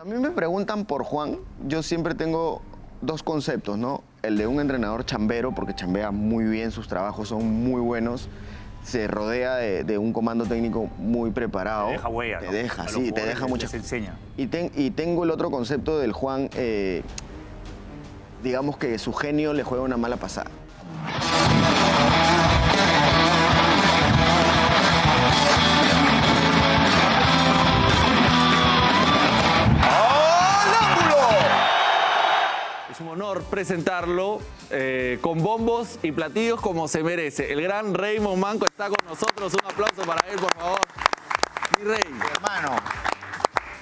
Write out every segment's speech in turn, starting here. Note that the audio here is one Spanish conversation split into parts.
A mí me preguntan por Juan, yo siempre tengo dos conceptos, ¿no? El de un entrenador chambero, porque chambea muy bien, sus trabajos son muy buenos, se rodea de un comando técnico muy preparado. Te deja huella, Te ¿no? deja, A los sí, te jugadores deja mucho. les enseña. Y tengo el otro concepto del Juan, digamos que su genio le juega una mala pasada. Es un honor presentarlo con bombos y platillos como se merece. El gran Raymond Manco está con nosotros. Un aplauso para él, por favor. Mi rey. Hermano.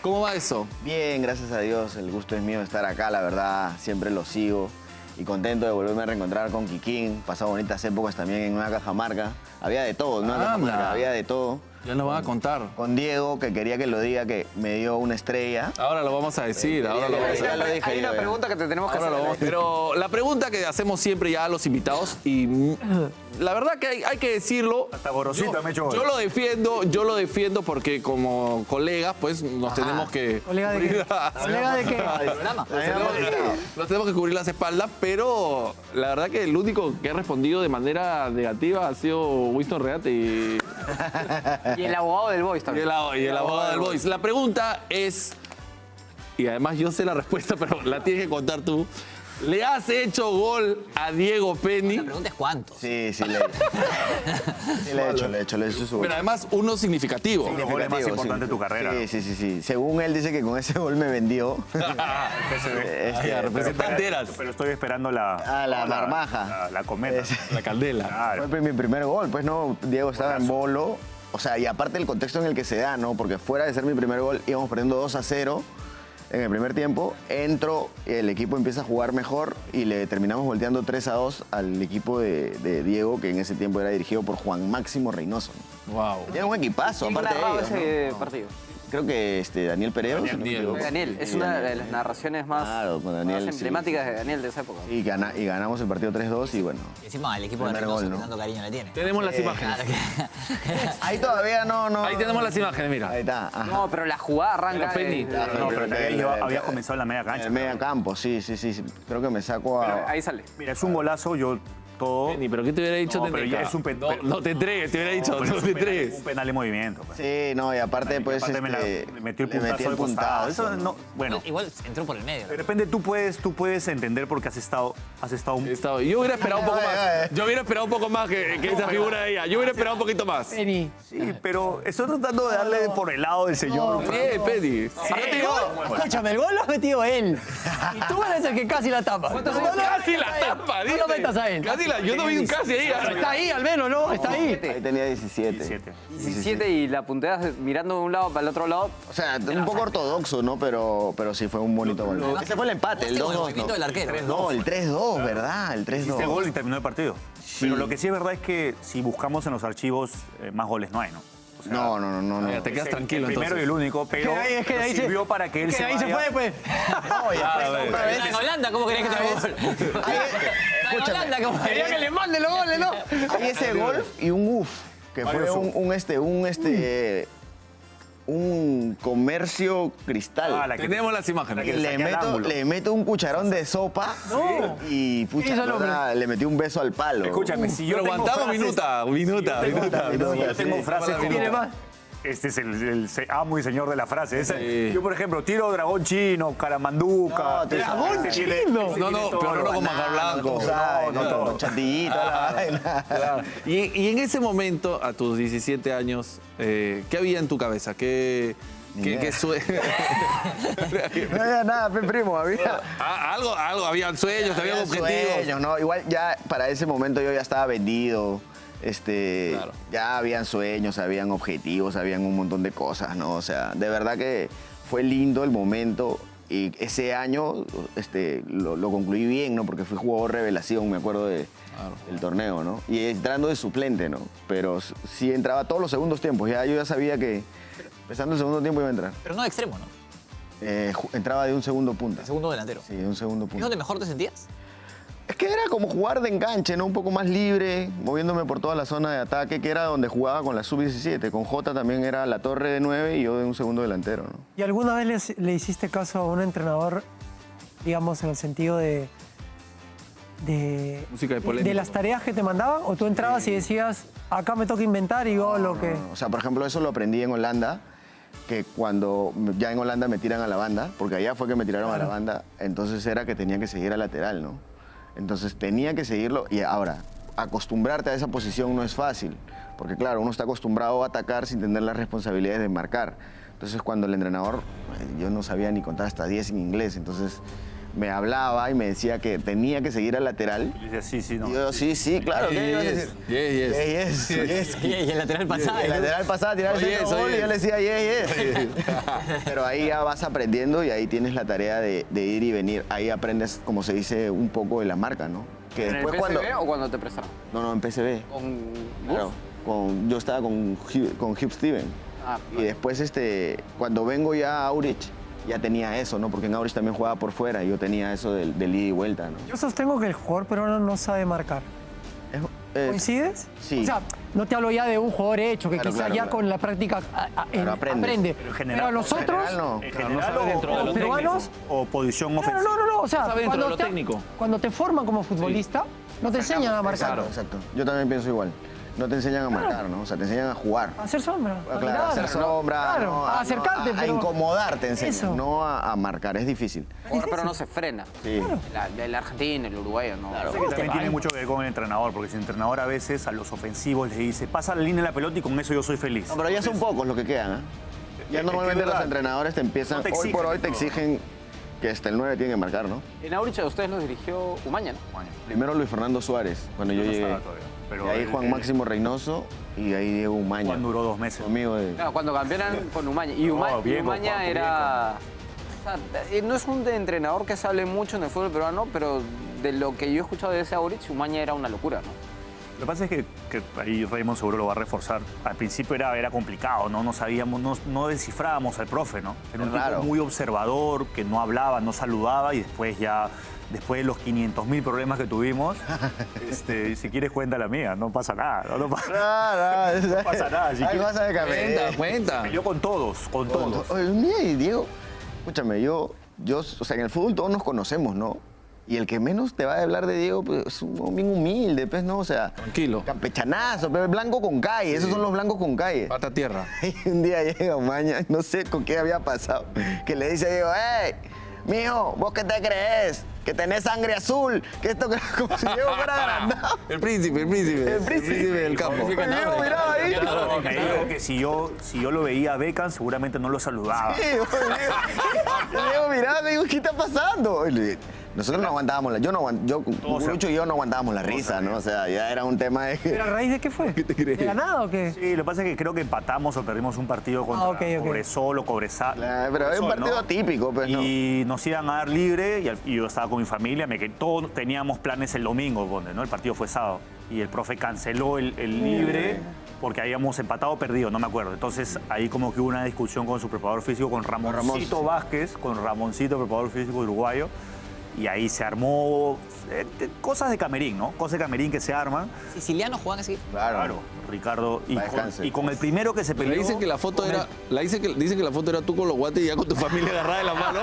¿Cómo va eso? Bien, gracias a Dios. El gusto es mío de estar acá, la verdad. Siempre lo sigo. Y contento de volverme a reencontrar con Kikín. Pasado bonitas épocas también en Nueva Cajamarca. Había de todo, ¿no? Había de todo. Ya nos van a contar. Con Diego, que quería que lo diga, que me dio una estrella. Ahora lo vamos a decir. Ahora lo vamos a Ya lo dije Hay yo, una ya. pregunta que te tenemos que Ahora lo hacer. vamos- Pero la pregunta que hacemos siempre ya a los invitados, y la verdad que hay que decirlo. Hasta Gorosito me echó gol. Yo lo defiendo porque como colegas, pues nos tenemos que. ¿Colega de qué? ¿Colega de qué? Nos tenemos que cubrir las espaldas, pero la verdad que el único que ha respondido de manera negativa ha sido Winston Reate y Y el abogado del Boys también. y el abogado del Boys. La pregunta es, y además yo sé la respuesta, pero la tienes que contar tú. ¿Le has hecho gol a Diego Penny? La pregunta es cuántos. Sí, le he hecho su gol. Pero además uno significativo. Los goles más importantes de tu carrera. Sí. Según él dice que con ese gol me vendió. Representante eras. Pero estoy esperando la... La marmaja. La cometa. La candela. Claro. Fue mi primer gol, pues no, Diego estaba en bolo. O sea, y aparte el contexto en el que se da, ¿no? Porque fuera de ser mi primer gol, íbamos perdiendo 2-0 en el primer tiempo. Entro, el equipo empieza a jugar mejor y le terminamos volteando 3-2 al equipo de Diego, que en ese tiempo era dirigido por Juan Máximo Reynoso. Wow. Tiene un equipazo, ¿Quién aparte de narraba ellos, ese ¿no? partido? Creo que Daniel Pereiro. si no me Daniel. equivoco. Daniel, es Sí, una Daniel. de las narraciones más, Claro, con Daniel, más sí, emblemáticas sí, de Daniel de esa época. Sí, y ganamos el partido 3-2 y bueno. Y encima el equipo de Primer Reynoso gol, que ¿no? tanto cariño le tiene. Tenemos las imágenes. Claro que- Ahí todavía no. Ahí tenemos las imágenes, mira. Ahí está. Ajá. No, pero la jugada arranca. Pero Penny. No, pero habías comenzado en la media En cancha. el medio campo, sí. Creo que me saco a... Ahí sale. Mira, es un golazo, yo todo... Penny, pero ¿qué te hubiera dicho? No, te pero entrega? ya es un No te entregues, te hubiera dicho, pero no es te un entregues. penal de movimiento. Pues. Sí, no, y aparte, pues, Aparte me metió el le puntazo de costado. Eso ¿no? no, bueno, Igual entró por el medio. de repente tú puedes entender porque has estado Yo hubiera esperado un poco más. Yo hubiera esperado un poco más que esa figura de ella. Yo hubiera esperado un poquito más. Penny. Sí, pero estoy tratando de darle por el lado del señor. Bien, Penny. Si yo te digo, Escúchame, el gol lo has metido él. Y tú eres el que casi la tapa. casi la tapa, No dice. lo metas a él. Casi yo no vi un casi ahí. Está ahí al menos, ¿no? Está ahí. Ahí tenía 17. 17. 17 y la punteas mirando de un lado para el otro lado. O sea, un poco ortodoxo, ¿no? Pero sí fue un bonito gol. Ese fue el empate, el Este con el 2-2. movimiento del arquero. No, el 3-2, ¿verdad? El 3-2. Hiciste gol y terminó el partido. Pero lo que sí es verdad es que si buscamos en los archivos, más goles no hay, ¿no? O sea, No. Mira, te quedas tranquilo el primero y entonces. el único, pero Es que de ahí sirvió para que él se ahí se vaya. fue, pues. No, y después, En Holanda, ¿cómo querés que te gol? En Holanda, ¿cómo Quería que le mande los goles, ¿no? hay ese gol y un UF, que fue un comercio cristal. Ah, la que- Tenemos las imágenes. que Le saqué al ángulo. meto un cucharón de sopa y ¿Qué pucha, hizo el hombre? le metí un beso al palo. Escúchame, si yo Pero tengo aguantamos frases- minuta. Si yo tengo frases como... Tiene más. Este es el amo y señor de la frase. Sí. Yo, por ejemplo, tiro dragón chino, caramanduca. No, te- Dragón Este tiene- chino. este No, tiene todo pero no lo- con manjar blanco. Tú sabes, No, con chantillito, la vaina. Claro. Y en ese momento, a tus 17 años, ¿qué había en tu cabeza? ¿Qué No había nada, primo, había... algo, habían sueños, habían objetivos. Sueños, ¿no? Igual ya para ese momento yo ya estaba vendido. Claro. Ya habían sueños, habían objetivos, habían un montón de cosas, ¿no? O sea, de verdad que fue lindo el momento y ese año lo concluí bien, ¿no? Porque fui jugador revelación, me acuerdo del torneo, ¿no? Y entrando de suplente, ¿no? Pero sí entraba todos los segundos tiempos, yo ya sabía que empezando el segundo tiempo iba a entrar. Pero no de extremo, ¿no? Entraba de un segundo punta. De segundo delantero. Sí, de un segundo ¿Es punta. donde mejor te sentías? Es que era como jugar de enganche, ¿no? Un poco más libre, moviéndome por toda la zona de ataque, que era donde jugaba con la sub-17. Con Jota también era la torre de 9 y yo de un segundo delantero, ¿no? ¿Y alguna vez le hiciste caso a un entrenador, digamos, en el sentido de Música de polémica. las tareas que te mandaban? ¿O tú entrabas y decías, acá me toca inventar y yo lo que...? O sea, por ejemplo, eso lo aprendí en Holanda, que cuando ya en Holanda me tiran a la banda, porque allá fue que me tiraron a la banda, entonces era que tenía que seguir al lateral, ¿no? Entonces tenía que seguirlo y ahora, acostumbrarte a esa posición no es fácil, porque claro, uno está acostumbrado a atacar sin tener las responsabilidades de marcar. Entonces cuando el entrenador, yo no sabía ni contar hasta 10 en inglés, entonces me hablaba y me decía que tenía que seguir al lateral. Y decía, sí, no. Y yo, sí, claro, ¿qué ibas a decir? Yes. Y el lateral pasado. El lateral pasaba a tirar el centro gol y yo le decía yes. Pero ahí ya vas aprendiendo y ahí tienes la tarea de ir y venir. Ahí aprendes, como se dice, un poco de la marca, ¿no? Que ¿En el después PSV o cuando te prestaron? No, en PSV. ¿Con Claro, yo estaba con Hugh Steven. Ah, Y después, cuando vengo ya a Aurich, ya tenía eso, ¿no? Porque en Aurich también jugaba por fuera y yo tenía eso del ida y vuelta, ¿no? Yo sostengo que el jugador peruano no sabe marcar. ¿Coincides? sí. O sea, no te hablo ya de un jugador hecho, que Claro, quizá claro, ya claro. con la práctica aprendes. aprende. Pero en general- Pero a los En otros... general, no. En general o dentro de o lo peruanos- técnico, o posición Claro, ofensiva. no. O sea, Sabe dentro de lo técnico. Cuando te forman como futbolista, no te enseñan a marcar. Exacto. Yo también pienso igual. No te enseñan a marcar, ¿no? O sea, te enseñan a jugar. A hacer sombra. Claro, mirar, a hacer sombra, Claro, no, a acercarte, a pero... incomodarte, enseñan, Eso. no a marcar, es difícil. Pero no se frena. Sí. El argentino, el uruguayo, ¿no? Parece que también tiene mucho que ver con el entrenador, porque si el entrenador a veces a los ofensivos les dice, pasa la línea de la pelota y con eso yo soy feliz. No, pero ya son pocos los que quedan, ¿eh? Ya Es normalmente que es los verdad. entrenadores te empiezan, No te hoy exigen por hoy te todo. exigen que hasta el 9 tiene que marcar, ¿no? En Aurich a ustedes los dirigió Umaña, ¿no? Primero Luis Fernando Suárez, cuando yo no llegué. estaba todavía, pero y ahí Juan Máximo Reynoso y ahí Diego Umaña. Juan duró 2 meses. Conmigo de... Claro, cuando campeonan con Umaña. Y No, Umaña, bien, Umaña Juan, era... O sea, no es un entrenador que se hable mucho en el fútbol peruano, pero de lo que yo he escuchado de ese Aurich, Umaña era una locura, ¿no? Lo que pasa es que ahí Raymond seguro lo va a reforzar. Al principio era complicado, ¿no? No sabíamos, no descifrábamos al profe, ¿no? Era un Es raro. tipo muy observador, que no hablaba, no saludaba y después de los 500.000 problemas que tuvimos, si quieres cuenta la mía, no pasa nada. No No pasa nada, si Hay quieres- cosas de camerino. Cuenta. Yo con todos. Oye, un día, y Diego, escúchame, yo, o sea, en el fútbol todos nos conocemos, ¿no? Y el que menos te va a hablar de Diego, pues, es un bien humilde, pues, ¿no? O sea, Tranquilo. campechanazo, pero blanco con calle, esos son los blancos con calle. Pata a tierra. Y un día llega Umaña, no sé con qué había pasado, que le dice a Diego, ¡hey, mijo, vos qué te crees? Que tenés sangre azul, que esto que como si Diego fuera agrandado. El príncipe del campo. Diego miraba ahí. Me dijo que si yo lo veía a Beckham, seguramente no lo saludaba. Sí, Diego miraba y digo, ¿qué está pasando? Y le- nosotros no aguantábamos, Lucho y yo no aguantábamos la risa, ¿no? O sea, ya era un tema de... ¿Pero a raíz de qué fue? ¿Qué te crees? ¿De ganado o qué? Sí, lo que pasa es que creo que empatamos o perdimos un partido contra ok. Cobresol o Cobresal. Pero es un Cobresol, partido atípico, pues, ¿no? Y nos iban a dar libre y yo estaba con mi familia, todos teníamos planes el domingo, ¿no? El partido fue sábado. Y el profe canceló el libre porque habíamos empatado o perdido, no me acuerdo. Entonces ahí como que hubo una discusión con su preparador físico, con Ramoncito Vázquez, con Ramoncito, preparador físico uruguayo. Y ahí se armó cosas de camerín, ¿no? Cosas de camerín que se arman. Sicilianos juegan así. Claro. Ricardo. Va, descanse. Y con el primero que se Le peleó... dicen que la foto era. Dicen que la foto era tú con los guantes y ya con tu familia agarrada de la mano.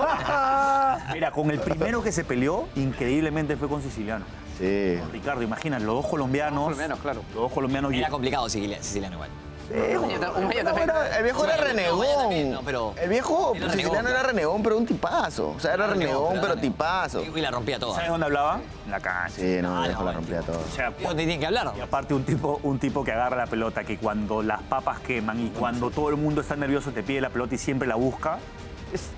Mira, con el primero que se peleó, increíblemente fue con Siciliano. Sí. Con Ricardo, imagina, los dos colombianos. Colombianos, claro. Los dos colombianos. Era complicado siciliano igual. Umaña también. El viejo era renegón. también, no, pero- El viejo Era siciliano renegón, era renegón, pero un tipazo. O sea, era renegón, pero claro. tipazo. Y la rompía toda. ¿Sabes dónde hablaba? En la cancha. Sí, no, Ah, el viejo no, la rompía todo. O sea, ¿Y dónde tienen que hablar? y aparte un tipo que agarra la pelota, que cuando las papas queman y cuando todo el mundo está nervioso te pide la pelota y siempre la busca,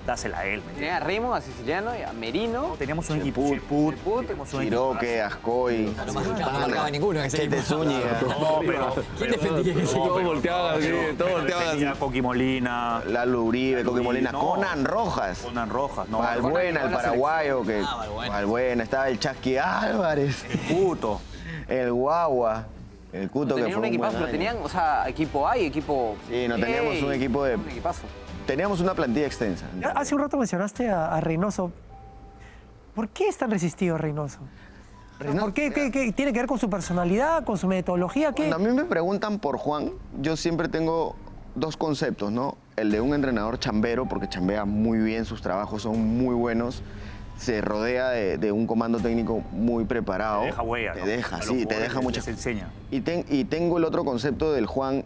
dásela a él. ¿me entiendes? Tenía a Raymond, a Siciliano y a Merino. Teníamos un equipo. Cheput, teníamos un Chiroque, Ascoy, No marcaba ninguno en ese Chete equipo. Zúñiga, No, pero... ¿Quién defendía ese equipo? Todos volteaban así, todos volteaban así. Tenía Coqui Molina, Lalo Uribe, Coqui Molina, No. Conan Rojas. Conan Rojas, no, Valbuena, el paraguayo, que Valbuena. Valbuena, estaba el Chasqui Álvarez, Puto. el Guagua, el Cuto que Tenían fue un equipazo, buen pero año. tenían, o sea, equipo A y equipo Sí, no teníamos B, un equipo de- Un equipazo. Teníamos una plantilla extensa. Hace un rato mencionaste a Reynoso. ¿Por qué es tan resistido Reynoso? ¿Por qué? ¿Qué tiene que ver con su personalidad, con su metodología? ¿Qué? Cuando a mí me preguntan por Juan, yo siempre tengo dos conceptos, ¿no? El de un entrenador chambero, porque chambea muy bien, sus trabajos son muy buenos, se rodea de un comando técnico muy preparado. Te deja huella, Te ¿no? deja, A los sí, te jugadores deja muchas. les enseña. Y tengo el otro concepto del Juan,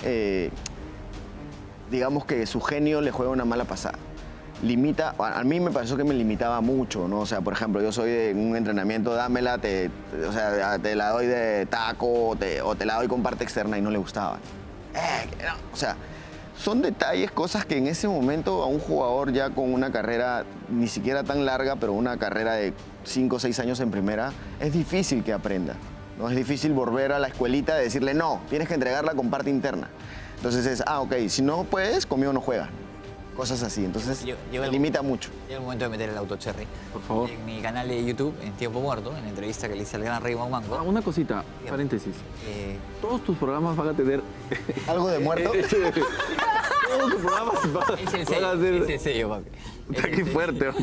digamos que su genio le juega una mala pasada. Limita, a mí me pareció que me limitaba mucho, ¿no? O sea, por ejemplo, yo soy de un entrenamiento, dámela, o sea, te la doy de taco o te la doy con parte externa y no le gustaba. No, o sea, son detalles, cosas que en ese momento a un jugador ya con una carrera ni siquiera tan larga, pero una carrera de 5 o 6 años en primera, es difícil que aprenda, ¿no? Es difícil volver a la escuelita de decirle, no, tienes que entregarla con parte interna. Entonces es, ok, si no puedes, conmigo no juegas. Cosas así, entonces me limita mucho. Llega el momento de meter el auto cherry. Por favor. En mi canal de YouTube, en Tiempo Muerto, en la entrevista que le hice al gran Raymond Manco. Una cosita, paréntesis. Todos tus programas van a tener... ¿Algo de muerto? Todos tus programas Es el van a sello, ser... es el sello, papi.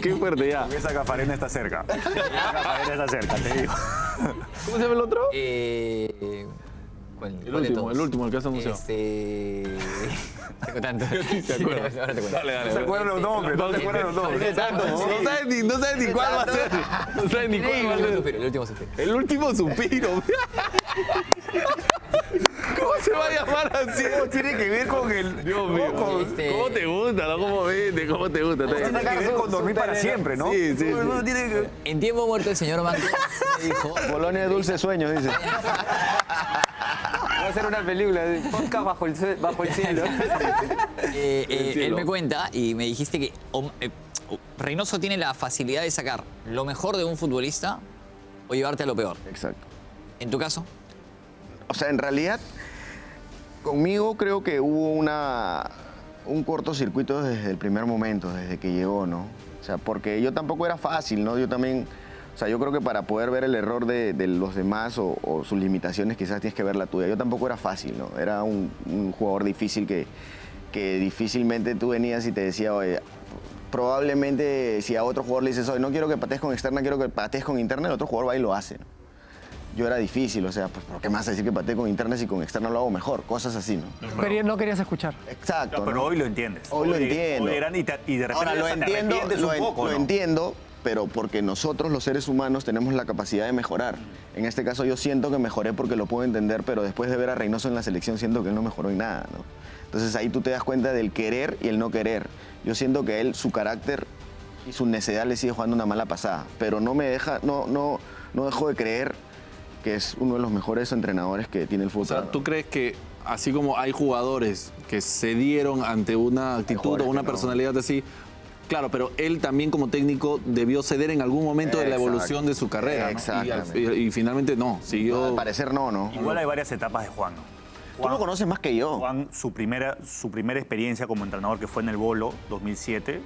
Qué fuerte ya. Esa Cafarena está cerca. Esa Cafarena está cerca, te digo. ¿Cómo se llama el otro? ¿Cuál El de último, todos? el que has anunciado. Tengo tanto. ¿Te acuerdas? Ahora te cuento. Dale. ¿Se acuerdan los nombres? ¿No se acuerdan los nombres? No sabes ni cuál va a ser. No sabes ni cuál va a ser. El último suspiro. El último suspiro. ¿Cómo se va a llamar así? ¿Cómo tiene que ver con el... Dios mío. ¿Cómo te gusta? ¿No? ¿Cómo viste? ¿Cómo te gusta? Tiene que ver con dormir para siempre, ¿no? Sí. No tiene que... En Tiempo Muerto el señor Manco me dijo... Bolonia de dulces sueños, dice. Va a ser una película de podcast bajo el cielo. Él me cuenta y me dijiste que Reynoso tiene la facilidad de sacar lo mejor de un futbolista o llevarte a lo peor. Exacto. ¿En tu caso? O sea, en realidad, conmigo creo que hubo un cortocircuito desde el primer momento, desde que llegó, ¿no? O sea, porque yo tampoco era fácil, ¿no? Yo también, o sea, yo creo que para poder ver el error de los demás o sus limitaciones, quizás tienes que ver la tuya. Yo tampoco era fácil, ¿no? Era un jugador difícil que difícilmente tú venías y te decía, oye, probablemente si a otro jugador le dices, oye, no quiero que patees con externa, quiero que patees con interna, el otro jugador va y lo hace, ¿no? Yo era difícil, o sea, pues, ¿por qué me vas a decir que patee con interna si con externa lo hago mejor? Cosas así, ¿no? No querías escuchar. Exacto. No, pero ¿no? hoy lo entiendes. Hoy lo entiendo. Hoy eran y de repente Ahora lo hasta te entiendo, arrepientes un poco, lo ¿no? entiendo, pero porque nosotros los seres humanos tenemos la capacidad de mejorar. En este caso yo siento que mejoré porque lo puedo entender, pero después de ver a Reynoso en la selección siento que él no mejoró en nada, ¿no? Entonces ahí tú te das cuenta del querer y el no querer. Yo siento que él, su carácter y su necedad le sigue jugando una mala pasada, pero no dejo de creer que es uno de los mejores entrenadores que tiene el fútbol. O sea, ¿tú crees que así como hay jugadores que se dieron ante una actitud jugadores o una que no. personalidad así, claro, pero él también como técnico debió ceder en algún momento de la Exacto. evolución de su carrera, ¿no? Exactamente. Y finalmente no, siguió... Al parecer no. Igual hay varias etapas de Juan, ¿no? Tú lo conoces más que yo. Juan, su primera experiencia como entrenador, que fue en el Bolo, 2007,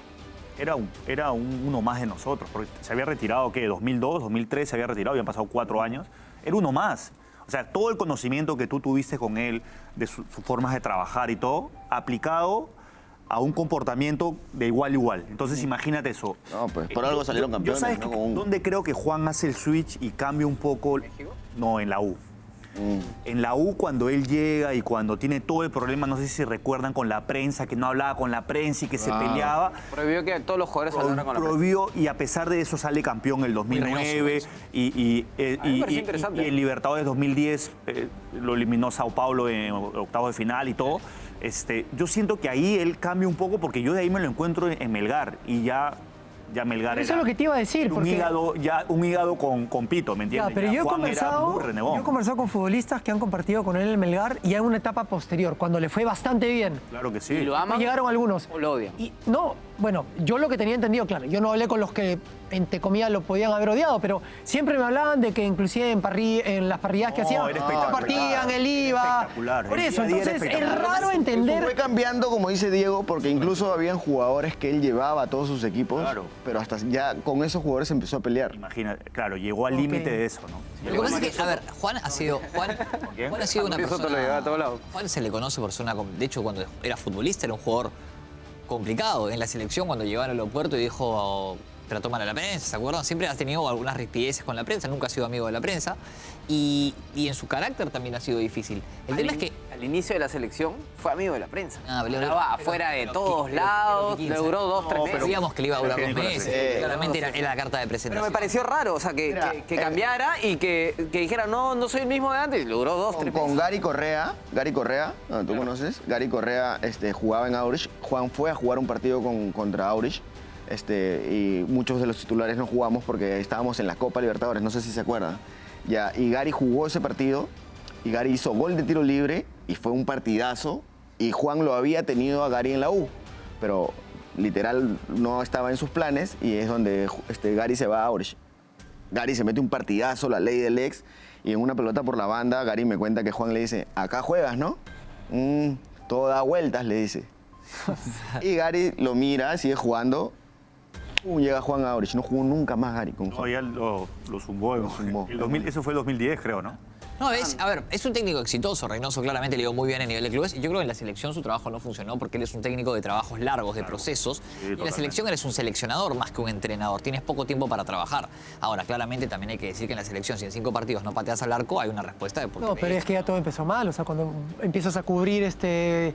era uno más de nosotros, porque se había retirado, ¿qué? 2002, 2003 se había retirado, habían pasado 4 años. Era uno más. O sea, todo el conocimiento que tú tuviste con él, de sus formas de trabajar y todo, aplicado a un comportamiento de igual a igual. Entonces, imagínate eso. No, pues por algo salieron campeones. ¿Sabes ¿no? Con un- dónde creo que Juan hace el switch y cambia un poco? No, en la U. En la U, cuando él llega y cuando tiene todo el problema, no sé si recuerdan, con la prensa, que no hablaba con la prensa y que se peleaba. Prohibió que todos los jugadores hablaran con la prensa. Prohibió, y a pesar de eso sale campeón en el 2009 y me pareció interesante. en Libertadores 2010 lo eliminó Sao Paulo en octavos de final y todo. Yo siento que ahí él cambia un poco porque yo de ahí me lo encuentro en Melgar y ya Melgar Pero eso era es lo que te iba a decir, era porque- un hígado con pito, ¿me entiendes? Ya, pero Ya yo he Juan era muy renegón. conversado con futbolistas que han compartido con él en Melgar y en una etapa posterior, cuando le fue bastante bien. Claro que sí. ¿Y lo Pues aman llegaron algunos. o lo odian? Y no, bueno, yo lo que tenía entendido, claro, yo no hablé con los que, entre comillas, lo podían haber odiado, pero siempre me hablaban de que inclusive en las parrilladas que No, hacían, era espectacular. compartían, él iba. Espectacular. Por El eso, día a día era entonces es espectacular. raro Eso entender. fue cambiando, como dice Diego, porque incluso habían jugadores que él llevaba a todos sus equipos, Claro. pero hasta ya con esos jugadores se empezó a pelear. Imagínate, claro, llegó al Ok. límite de eso, ¿no? Lo que pasa es que, a ver, Juan ha sido una Andrés Soto lo llevaba a todos lados. Juan se le conoce por ser una... De hecho, cuando era futbolista era un jugador complicado. En la selección, cuando llegó al aeropuerto y dijo, trató mal a la prensa, ¿se acuerdan? Siempre ha tenido algunas rispideces con la prensa, nunca ha sido amigo de la prensa. Y en su carácter también ha sido difícil. El tema es que... Al inicio de la selección fue amigo de la prensa. pero- Estaba afuera de todos lados, le duró 2, 3 meses. Decíamos que le iba a durar 2 Pero- meses. Claramente era la carta de Pero presentación. me pareció raro, o sea, que cambiara y que dijera, no soy el mismo de antes. Y le duró 2, 3 meses. Con Gary Correa, ¿tú conoces? Gary Correa jugaba en Aurich. Juan fue a jugar un partido contra Aurich. Y muchos de los titulares no jugamos porque estábamos en la Copa Libertadores, no sé si se acuerdan. Ya, y Gary jugó ese partido y Gary hizo gol de tiro libre y fue un partidazo. Y Juan lo había tenido a Gary en la U, pero literal no estaba en sus planes y es donde Gary se va a Aurich. Gary se mete un partidazo, la ley del ex, y en una pelota por la banda, Gary me cuenta que Juan le dice, acá juegas, ¿no? Todo da vueltas, le dice. Y Gary lo mira, sigue jugando. Llega Juan a Aurich, no jugó nunca más Gary con No, Juan. ya lo zumbó. zumbó. Eso fue el 2010, creo, ¿no? No, es un técnico exitoso. Reynoso claramente le dio muy bien a nivel de clubes. Y yo creo que en la selección su trabajo no funcionó porque él es un técnico de trabajos largos, de procesos. Y en la totalmente. selección eres un seleccionador más que un entrenador. Tienes poco tiempo para trabajar. Ahora, claramente también hay que decir que en la selección, si en 5 partidos no pateas al arco, hay una respuesta de por qué. No, pero es que ya todo empezó mal. O sea, cuando empiezas a cubrir de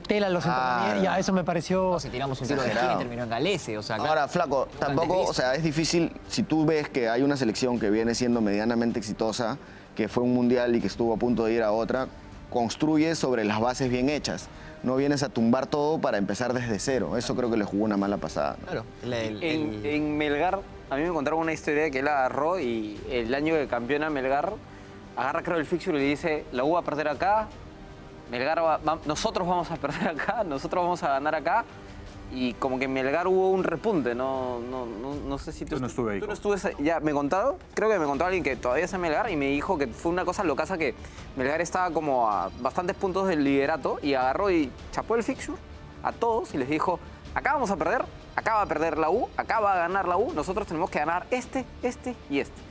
tela los entrenamientos, ya eso me pareció... Si tiramos un tiro de esquina y Exagerado. terminó en Galese. O sea, Ahora, flaco, tampoco, o sea, es difícil, si tú ves que hay una selección que viene siendo medianamente exitosa, que fue un mundial y que estuvo a punto de ir a otra, construye sobre las bases bien hechas. No vienes a tumbar todo para empezar desde cero. Eso creo que le jugó una mala pasada, ¿no? claro. En Melgar, a mí me contaron una historia de que él agarró y el año que campeona Melgar, agarra creo el fixture y le dice, la U va a perder acá, Melgar nosotros vamos a perder acá, nosotros vamos a ganar acá. Y como que en Melgar hubo un repunte, no sé si tú... Yo no estuve ahí. ¿Tú no estuviste? Ya, me contaron, creo que me contó alguien que todavía está en Melgar y me dijo que fue una cosa locaza que Melgar estaba como a bastantes puntos del liderato y agarró y chapó el fixture a todos y les dijo, acá vamos a perder, acá va a perder la U, acá va a ganar la U, nosotros tenemos que ganar este y este.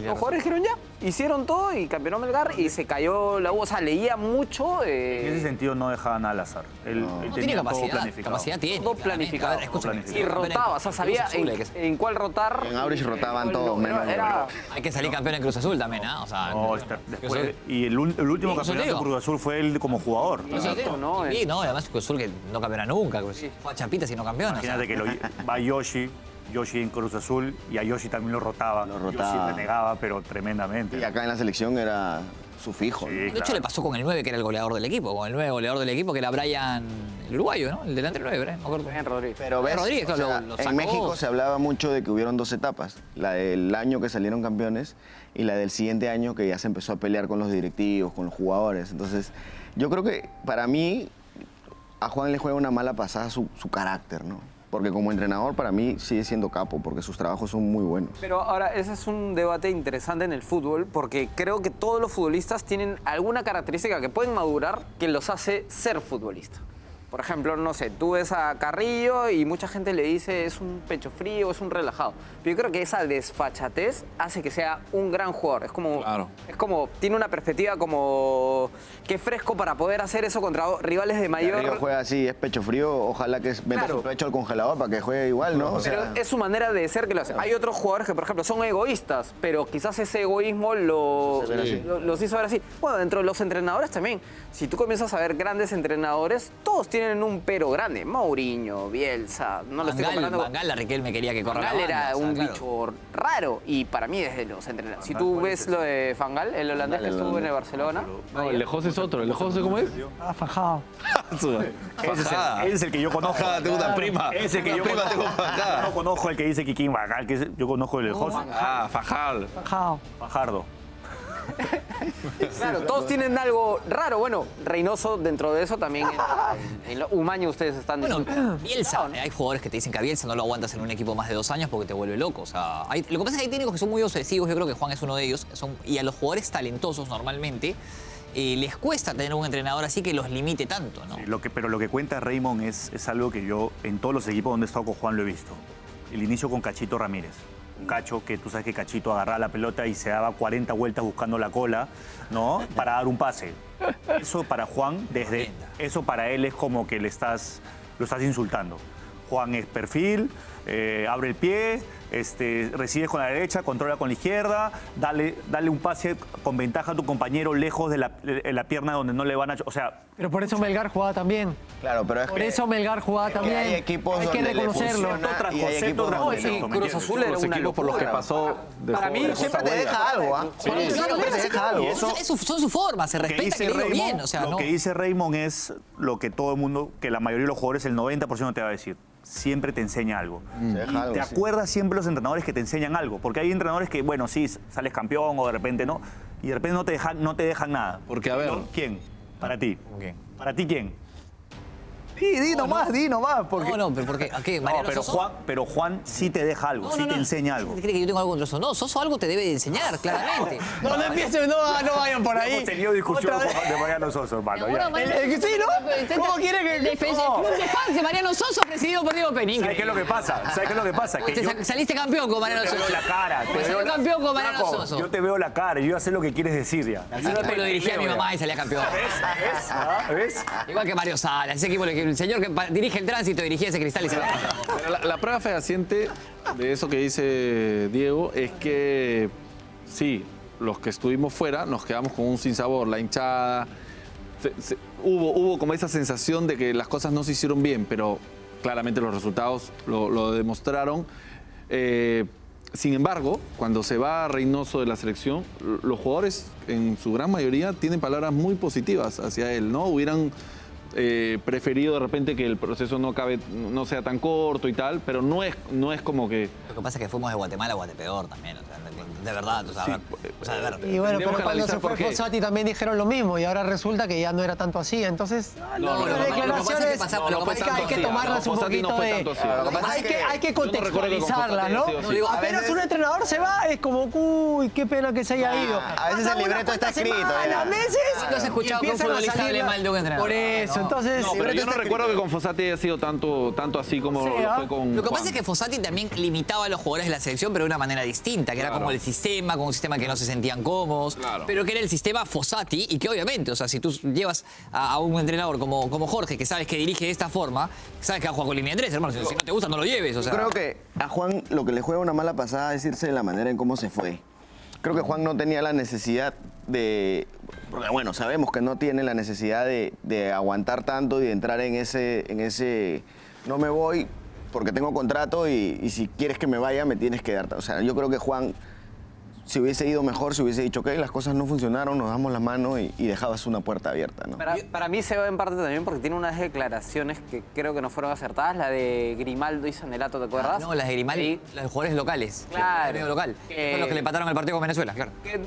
Los jugadores dijeron ya, hicieron todo y campeonó Melgar y se cayó la U. O sea, leía mucho. En ese sentido no dejaba nada al azar. Él No tiene tenía todo capacidad. planificado. Capacidad tiene. Todo claramente. planificado. A ver, escúchame. Todo Y rotaba, o sea, sabía en cuál rotar. En Aurich rotaban todos, menos Era, Hay que salir campeón en Cruz Azul también, ¿ah? O sea, No, después, y el último Sí, eso te campeonato digo. de Cruz Azul fue él como jugador. Exacto, ¿no? Sí, no, además Cruz Azul que no campeona nunca. Fue a Chapitas y no campeona. o sea. Imagínate que va Yoshi en Cruz Azul y a Yoshi también lo rotaba. Lo rotaba. Yoshi renegaba, pero tremendamente. Y acá en la selección era su fijo, ¿no? Sí, De hecho, claro. le pasó con el 9, que era el goleador del equipo. Con el 9 goleador del equipo, que era Brian, el uruguayo, ¿no? El delante del 9, ¿no? Me acuerdo. Bien, Rodríguez. Pero ves, Rodríguez, o claro, sea, lo en sacó. México se hablaba mucho de que hubieron 2 etapas, la del año que salieron campeones y la del siguiente año que ya se empezó a pelear con los directivos, con los jugadores. Entonces, yo creo que para mí a Juan le juega una mala pasada su carácter, ¿no? Porque como entrenador para mí sigue siendo capo, porque sus trabajos son muy buenos. Pero ahora, ese es un debate interesante en el fútbol, porque creo que todos los futbolistas tienen alguna característica que pueden madurar que los hace ser futbolista. Por ejemplo, no sé, tú ves a Carrillo y mucha gente le dice es un pecho frío, es un relajado. Pero yo creo que esa desfachatez hace que sea un gran jugador. Es como tiene una perspectiva como que fresco para poder hacer eso contra rivales de mayor... Río juega así, es pecho frío, ojalá que meta Claro. su pecho al congelador para que juegue igual, ¿no? O Pero sea, es su manera de ser que lo hace. Hay otros jugadores que, por ejemplo, son egoístas, pero quizás ese egoísmo los hizo ver así. Bueno, dentro de los entrenadores también. Si tú comienzas a ver grandes entrenadores, todos tienen un pero grande. Mourinho, Bielsa, no lo estoy comparando. Van Gaal, la Riquelme quería que corra Van Gaal la banda, era o sea, un claro. bicho raro y para mí desde los entrenadores. Si tú ves lo de Van Gaal, el holandés que estuvo en el Barcelona, No, el de José es otro. ¿El de José cómo es? Ah, fajado. Fajada. Ese es el que yo conozco. Fajada, tengo una prima. Ese es el que yo prima tengo conozco. Yo fajada. no conozco el que dice Kikín Bagal, yo conozco el de José. Ah, Fajal. Fajado. Fajardo. claro, todos tienen algo raro. Bueno, Reynoso dentro de eso también entra en lo Umaño ustedes están Bueno, diciendo. Bielsa, hay jugadores que te dicen que a Bielsa no lo aguantas en un equipo más de 2 años porque te vuelve loco. O sea, lo que pasa es que hay técnicos que son muy obsesivos, yo creo que Juan es uno de ellos, y a los jugadores talentosos normalmente les cuesta tener un entrenador así que los limite tanto, ¿no? Sí, pero lo que cuenta Raymond es algo que yo en todos los equipos donde he estado con Juan lo he visto. El inicio con Cachito Ramírez. Un Cacho que tú sabes que Cachito agarraba la pelota y se daba 40 vueltas buscando la cola, ¿no? Para dar un pase. Eso para Juan, eso para él es como que lo estás insultando. Juan es perfil, abre el pie, recibe con la derecha, controla con la izquierda, dale un pase con ventaja a tu compañero lejos de la pierna donde no le van a... O sea... Pero por eso Melgar jugaba también. Claro, pero es Por que... eso Melgar jugaba es que también. hay equipos Hay que donde le reconocerlo. funciona y hay Concepto equipos tras donde concepto, no. ¿me Cruz entiendes? Azul era Los una equipos por los que locura. pasó... Para mí Siempre te deja algo, ¿ah? Claro, Siempre te deja algo. son sus formas, se respeta que le digo bien. O sea, lo no. que dice Raymond es lo que todo el mundo, que la mayoría de los jugadores, el 90% te va a decir. Siempre te enseña algo. Te deja algo, ¿Te sí. acuerdas siempre los entrenadores que te enseñan algo? Porque hay entrenadores que, bueno, sí, sales campeón o de repente no, y de repente no te dejan nada. Porque, a ver... ¿Quién? Para ti. ¿Quién? ¿Para ti quién? Di nomás, porque... No, pero ¿por qué? ¿A qué? No, ¿Mariano pero Soso? Juan sí te deja algo, sí te enseña algo. ¿Usted cree que yo tengo algo contra Soso? No, Soso algo te debe de enseñar, claramente. No empiecen, no vayan por ahí. Hemos tenido discusión Otra vez. de Mariano Soso, hermano. ya. Sí, ¿no? ¿Cómo quiere que...? El club de fans de Mariano Soso, presidido por Diego Penín. ¿Sabes qué es lo que pasa? Que yo Saliste campeón con Mariano te veo Soso. la cara. Salió campeón con Mariano Flaco, Soso. yo te veo la cara y yo ya sé lo que quieres decir ya. Ese equipo lo dirigía mi mamá y salía campeón. ¿Ves? ¿Ah? ¿Ves? Igual que Mario Salas, ese equipo, el señor que dirige el tránsito, dirigía ese Cristal y se va. Pero la prueba fehaciente de eso que dice Diego es que sí, los que estuvimos fuera nos quedamos con un sinsabor, la hinchada. Hubo como esa sensación de que las cosas no se hicieron bien, pero claramente los resultados lo demostraron. Sin embargo, cuando se va Reynoso de la selección, los jugadores en su gran mayoría tienen palabras muy positivas hacia él, ¿no? Hubieran preferido de repente que el proceso no sea tan corto y tal, pero no es como que... Lo que pasa es que fuimos de Guatemala a Guatepeor también, o sea, de verdad, o sea, Sí, de ver. Y bueno, Tendríamos pero que cuando se analizar fue por qué. Fossati también dijeron lo mismo y ahora resulta que ya no era tanto así. Entonces, No, lo que pasa es que pasamos- lo que pasa es que hay que así, tomarlas no, un Fossati no poquito fue de... tanto así. Lo que pasa es que Hay que yo no recuerdo que con contextualizarla, Fossati ¿no? haya sido así. Apenas veces- un entrenador se va, es como, uy, qué pena que se haya ido. a veces Pasan el libreto unas está cuantas escrito, semanas, ya. meses. ¿Cuándo has escuchado y que un empiezan a futbolista salir hable mal de un entrenador? Por eso, No. entonces... No, pero yo no recuerdo que con Fossati haya sido tanto así como Sí, lo ¿ah? fue con Lo que Juan. pasa es que Fossati también limitaba a los jugadores de la selección, pero de una manera distinta, que era como el sistema, como un sistema que no se sentían cómodos, Claro. pero que era el sistema Fossati y que obviamente, o sea, si tú llevas a un entrenador como Jorge, que sabes que dirige de esta forma, sabes que va a jugar con línea de 3, hermano, si no te gusta no lo lleves, o sea. Creo que a Juan lo que le juega una mala pasada es irse de la manera en cómo se fue. Creo que Juan no tenía la necesidad de... Porque bueno, sabemos que no tiene la necesidad de aguantar tanto y de entrar en ese no me voy porque tengo contrato y si quieres que me vaya me tienes que dar. O sea, yo creo que Juan, si hubiese ido mejor, si hubiese dicho, ok, las cosas no funcionaron, nos damos la mano y dejabas una puerta abierta, ¿no? Para mí se va en parte también porque tiene unas declaraciones que creo que no fueron acertadas, la de Grimaldo y Sanelato, ¿te acuerdas? No, las de Grimaldi, Sí. las de jugadores locales, Claro. el medio local, Que- son los que le empataron el partido con Venezuela, claro. Que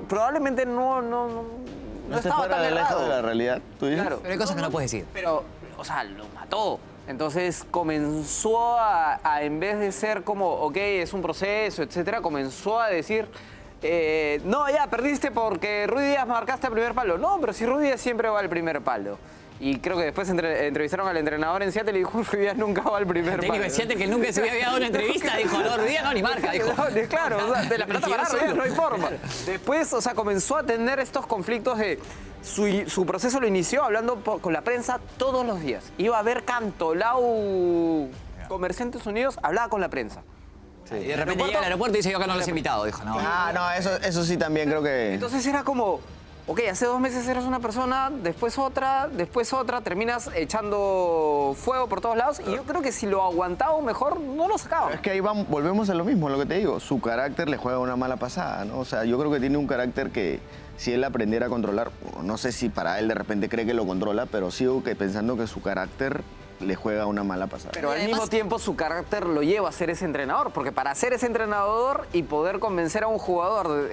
probablemente no ¿No está estaba fuera tan de lejos errado. de la realidad? ¿Tú dices? Claro. Pero hay cosas que no puedes decir. Pero, o sea, lo mató. Entonces comenzó a en vez de ser como, ok, es un proceso, etcétera, comenzó a decir, no, ya, perdiste porque Ruiz Díaz marcaste el primer palo. No, pero si Ruiz Díaz siempre va al primer palo. Y creo que después entrevistaron al entrenador en Seattle y dijo, Ruiz Díaz nunca va al primer El técnico palo. de Seattle que nunca se había dado una entrevista dijo, no, Ruiz Díaz no, ni marca, dijo. No, claro, o sea, de la pelota para Ruiz Díaz no hay forma. Después, o sea, comenzó a tener estos conflictos de... Su proceso lo inició hablando con la prensa todos los días. Iba a ver Cantolao, Comerciantes Unidos, hablaba con la prensa. Y de repente llega al aeropuerto y dice, yo acá no los he invitado, dijo, no. Ah, no, eso sí también creo que... Entonces era como, ok, hace 2 meses eras una persona, después otra, terminas echando fuego por todos lados y yo creo que si lo aguantaba mejor, no lo sacaba. Es que ahí volvemos a lo mismo, lo que te digo. Su carácter le juega una mala pasada, ¿no? O sea, yo creo que tiene un carácter que si él aprendiera a controlar, no sé si para él de repente cree que lo controla, pero sigo pensando que su carácter le juega una mala pasada. Pero Y al además- mismo tiempo su carácter lo lleva a ser ese entrenador, porque para ser ese entrenador y poder convencer a un jugador,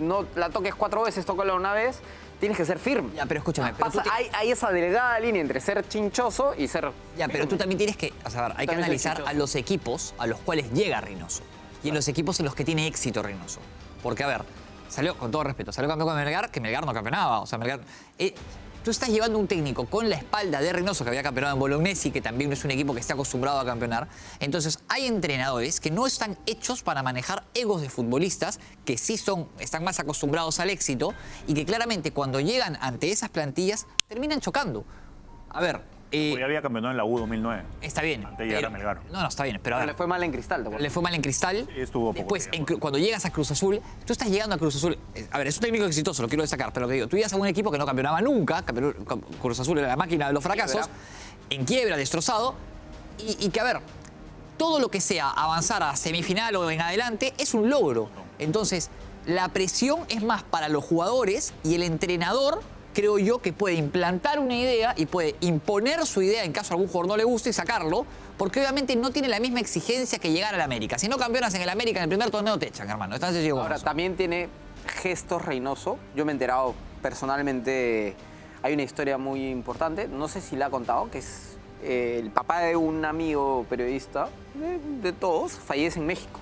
no la toques 4 veces, tócala una vez, tienes que ser firme. Ya, pero escúchame, pero tú Hay esa delgada línea entre ser chinchoso y ser... Ya, pero tú también tienes que, o sea, hay que También soy analizar chinchoso. a los equipos a los cuales llega Reynoso y en los equipos en los que tiene éxito Reynoso. Porque, a ver, salió, con todo respeto, salió campeón con Melgar, que Melgar no campeonaba. O sea, Melgar... tú estás llevando un técnico con la espalda de Reynoso, que había campeonado en Bolognesi, que también no es un equipo que esté acostumbrado a campeonar. Entonces, hay entrenadores que no están hechos para manejar egos de futbolistas, que sí están más acostumbrados al éxito y que claramente cuando llegan ante esas plantillas terminan chocando. A ver, Hoy había campeonato en la U 2009. Está bien. Antes de llegar a Melgar. No, está bien, pero a Pero ver, le fue mal en Cristal, ¿te acuerdas? le fue mal en Cristal. Sí, estuvo poco Después, tiempo. cuando llegas a Cruz Azul, tú estás llegando a Cruz Azul. A ver, es un técnico exitoso, lo quiero destacar, pero lo que digo, tú llegas a un equipo que no campeonaba nunca, Cruz Azul era la máquina de los fracasos, en quiebra, destrozado, y que, a ver, todo lo que sea avanzar a semifinal o en adelante es un logro. Entonces, la presión es más para los jugadores y el entrenador, creo yo, que puede implantar una idea y puede imponer su idea en caso algún jugador no le guste y sacarlo, porque obviamente no tiene la misma exigencia que llegar al América. Si no campeonas en el América en el primer torneo te echan, hermano. Es tan sencillo como Ahora, eso. también tiene gestos Reynoso. Yo me he enterado personalmente, hay una historia muy importante, no sé si la ha contado, que es el papá de un amigo periodista, de todos, fallece en México.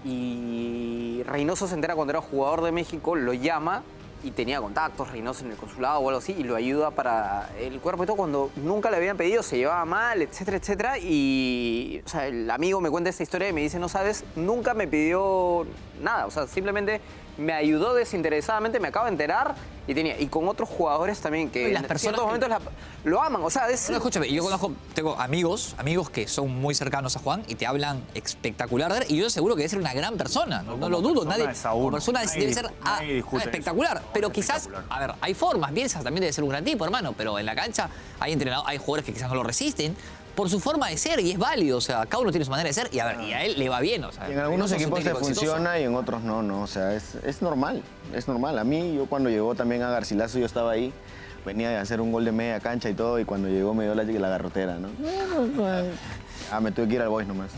Y Reynoso se entera cuando era jugador de México, lo llama y tenía contactos, Reynoso en el consulado o algo así, y lo ayuda para el cuerpo y todo. Cuando nunca le habían pedido, se llevaba mal, etcétera, etcétera. Y o sea, el amigo me cuenta esta historia y me dice, no sabes, nunca me pidió nada. O sea, simplemente me ayudó desinteresadamente, me acabo de enterar y con otros jugadores también que Y las en personas ciertos que- momentos lo aman. O sea, es... No, escúchame, yo tengo amigos que son muy cercanos a Juan y te hablan espectacular de él, y yo seguro que debe ser una gran persona, no lo dudo, persona nadie, es aún. como persona Nadie debe ser nadie discute eso. espectacular, No, pero es quizás, espectacular. a ver, hay formas, Bielsa también debe ser un gran tipo, hermano, pero en la cancha hay jugadores que quizás no lo resisten por su forma de ser y es válido, o sea, cada uno tiene su manera de ser y a ver, y a él le va bien, o sea. Y en algunos Reynoso es un equipos te técnico exitoso. funciona y en otros no, o sea, es normal, es normal. A mí, yo cuando llegó también a Garcilaso, yo estaba ahí, venía de hacer un gol de media cancha y todo, y cuando llegó me dio la garrotera, ¿no? Me tuve que ir al Boys nomás.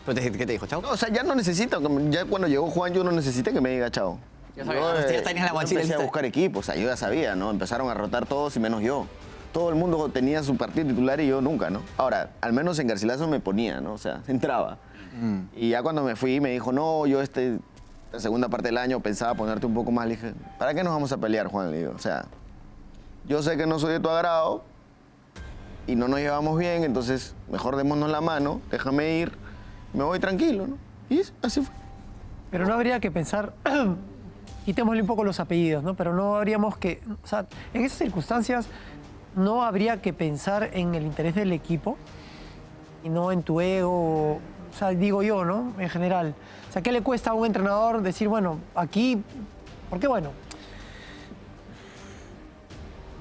¿Pero qué te dijo, chao? No, o sea, ya no necesito, ya cuando llegó Juan yo no necesité que me diga chao. Ya sabía, ya tenías la mochila empecé a lista. buscar equipos, o sea, yo ya sabía, ¿no? Empezaron a rotar todos y menos yo. Todo el mundo tenía su partido titular y yo nunca, ¿no? Ahora, al menos en Garcilaso me ponía, ¿no? O sea, entraba. Y ya cuando me fui me dijo, no, yo la segunda parte del año pensaba ponerte un poco más. Le dije, ¿para qué nos vamos a pelear, Juan? Le digo, o sea, yo sé que no soy de tu agrado y no nos llevamos bien, entonces mejor démonos la mano, déjame ir, me voy tranquilo, ¿no? Y así fue. Pero no habría que pensar, quitémosle un poco los apellidos, ¿no? Pero no habríamos que, o sea, en esas circunstancias no habría que pensar en el interés del equipo y no en tu ego, o sea, digo yo, ¿no? En general. O sea, ¿qué le cuesta a un entrenador decir, bueno, aquí, porque bueno,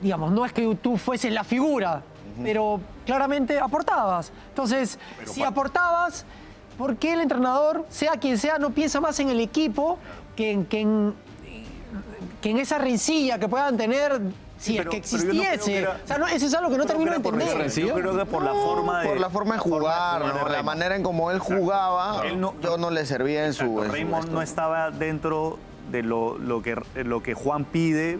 digamos, no es que tú fueses la figura, pero claramente aportabas. Entonces, si aportabas, ¿por qué el entrenador, sea quien sea, no piensa más en el equipo que en esa rencilla que puedan tener si es que pero yo no creo existiese? que era- O sea, no, eso es algo que no termino de entender. Yo creo que por la forma de... Por la forma de jugar, de ¿no? La Raymond. manera en cómo él jugaba, Él no- yo no le servía en su... Exacto, en su Raymond esto. no estaba dentro de lo que Juan pide.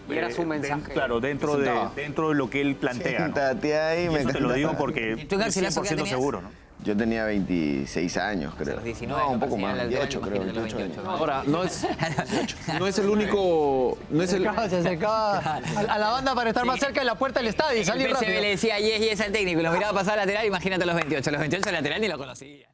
Y era su mensaje. Claro, dentro de lo que él plantea. ¿no? Siéntate ahí, Y me eso te lo digo encanta. porque ¿Y tú, Garcilaso, qué 100% tenías? seguro, ¿no? Yo tenía 26 años, creo. los 19, no, un poco casi, más, era el 28 creo, imagínate los 28 28. años. Ahora, no es el único. No es el, Se acercaba a la banda para estar más cerca de la puerta del estadio y salir El PSV rápido. le decía yes, yes al técnico y lo miraba pasar al lateral, imagínate los 28. Los 28 al lateral ni lo conocía.